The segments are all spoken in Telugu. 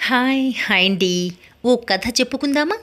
హాయ్ అండి. ఓ కథ చెప్పుకుందామా?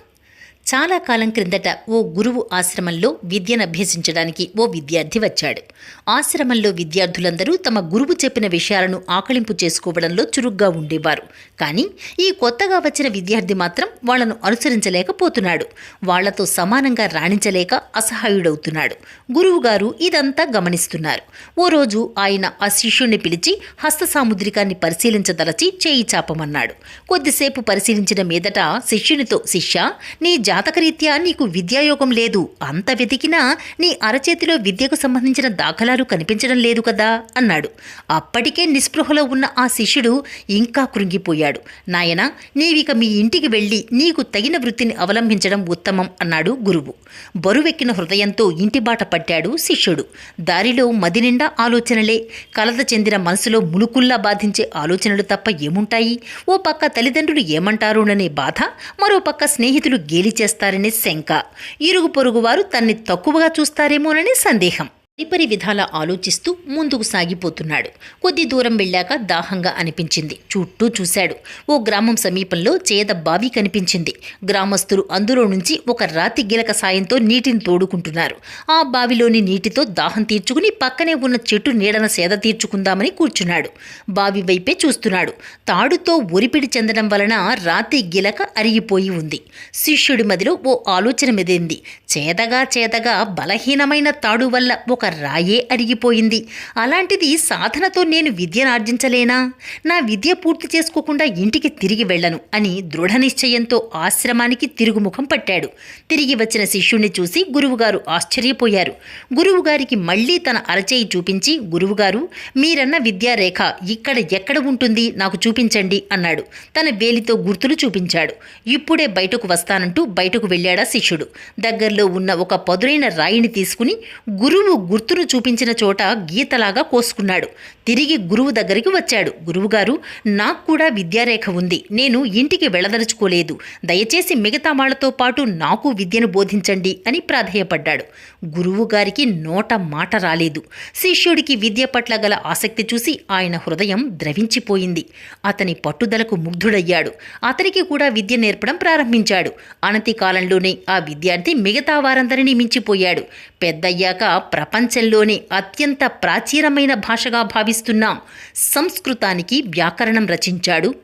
చాలా కాలం క్రిందట ఓ గురువు ఆశ్రమంలో విద్యను అభ్యసించడానికి ఓ విద్యార్థి వచ్చాడు. ఆశ్రమంలో విద్యార్థులందరూ తమ గురువు చెప్పిన విషయాలను ఆకళింపు చేసుకోవడంలో చురుగ్గా ఉండేవారు. కానీ ఈ కొత్తగా వచ్చిన విద్యార్థి మాత్రం వాళ్లను అనుసరించలేకపోతున్నాడు. వాళ్లతో సమానంగా రాణించలేక అసహాయుడవుతున్నాడు. గురువుగారు ఇదంతా గమనిస్తున్నారు. ఓ రోజు ఆయన ఆ శిష్యుణ్ణి పిలిచి హస్త సాముద్రికాన్ని పరిశీలించదలచి చేయి చాపమన్నాడు. కొద్దిసేపు పరిశీలించిన మీదట శిష్యునితో, శిష్యా, నీ జాతకరీత్యా నీకు విద్యాయోగం లేదు. అంత వెతికినా నీ అరచేతిలో విద్యకు సంబంధించిన దాఖలాలు కనిపించడం లేదు కదా అన్నాడు. అప్పటికే నిస్పృహలో ఉన్న ఆ శిష్యుడు ఇంకా కృంగిపోయాడు. నాయనా, నీవిక మీ ఇంటికి వెళ్ళి నీకు తగిన వృత్తిని అవలంబించడం ఉత్తమం అన్నాడు గురువు. బరువెక్కిన హృదయంతో ఇంటిబాట పట్టాడు శిష్యుడు. దారిలో మదినిండా ఆలోచనలే. కలత చెందిన మనసులో ములుకుల్లా బాధించే ఆలోచనలు తప్ప ఏముంటాయి? ఓ పక్క తల్లిదండ్రులు ఏమంటారోననే బాధ, మరో పక్క స్నేహితులు గేలి చేస్తారనే శంక, ఇరుగు పొరుగువారు తన్ని తక్కువగా చూస్తారేమోననే సందేహం. పరిపరి విధాల ఆలోచిస్తూ ముందుకు సాగిపోతున్నాడు. కొద్ది దూరం వెళ్ళాక దాహంగా అనిపించింది. చుట్టూ చూశాడు. ఓ గ్రామం సమీపంలో చేద బావి కనిపించింది. గ్రామస్తులు అందులో నుంచి ఒక రాతి గిలక సాయంతో నీటిని తోడుకుంటున్నారు. ఆ బావిలోని నీటితో దాహం తీర్చుకుని పక్కనే ఉన్న చెట్టు నీడన సేద తీర్చుకుందామని కూర్చున్నాడు. బావి వైపే చూస్తున్నాడు. తాడుతో ఒరిపిడి చెందడం వలన రాతి గిలక అరిగిపోయి ఉంది. శిష్యుడి మదిలో ఓ ఆలోచన మెదింది. చేదగా బలహీనమైన తాడు వల్ల ఒక రాయే అరిగిపోయింది. అలాంటిది సాధనతో నేను విద్యను ఆర్జించలేనా? నా విద్య పూర్తి చేసుకోకుండా ఇంటికి తిరిగి వెళ్ళను అని దృఢ నిశ్చయంతో ఆశ్రమానికి తిరుగుముఖం పట్టాడు. తిరిగి వచ్చిన శిష్యుణ్ణి చూసి గురువుగారు ఆశ్చర్యపోయారు. గురువుగారికి మళ్లీ తన అరచేయి చూపించి, గురువుగారు, మీరన్న విద్యారేఖ ఇక్కడ ఎక్కడ ఉంటుంది, నాకు చూపించండి అన్నాడు. తన వేలితో గుర్తులు చూపించాడు. ఇప్పుడే బయటకు వస్తానంటూ బయటకు వెళ్ళాడా శిష్యుడు. దగ్గరలో ఉన్న ఒక పదునైన రాయిని తీసుకుని గురువు గుర్తును చూపించిన చోట గీతలాగా కోసుకున్నాడు. తిరిగి గురువు దగ్గరికి వచ్చాడు. గురువుగారు, నాకు కూడా విద్యారేఖ ఉంది. నేను ఇంటికి వెళ్ళదలుచుకోలేదు. దయచేసి మిగతా వాళ్లతో పాటు నాకు విద్యను బోధించండి అని ప్రాధేయపడ్డాడు. గురువుగారికి నోట మాట రాలేదు. శిష్యుడికి విద్య పట్ల గల ఆసక్తి చూసి ఆయన హృదయం ద్రవించిపోయింది. అతని పట్టుదలకు ముగ్ధుడయ్యాడు. అతనికి కూడా విద్య నేర్పడం ప్రారంభించాడు. అనతి కాలంలోనే ఆ విద్యార్థి మిగతా వారందరినీ మించిపోయాడు. పెద్దయ్యాక ప్రపంచంలోనే అత్యంత ప్రాచీనమైన భాషగా భావిస్తున్న సంస్కృతానికి వ్యాకరణం రచించాడు.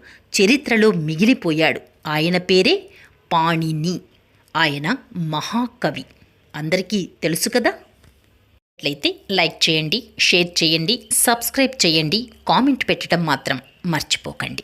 చరిత్రలో మిగిలిపోయాడు. ఆయన పేరే పాణిని. ఆయన మహాకవి. అందరికీ తెలుసు కదా. అట్లయితే లైక్ చేయండి, షేర్ చేయండి, సబ్స్క్రైబ్ చేయండి, కామెంట్ పెట్టడం మాత్రం మర్చిపోకండి.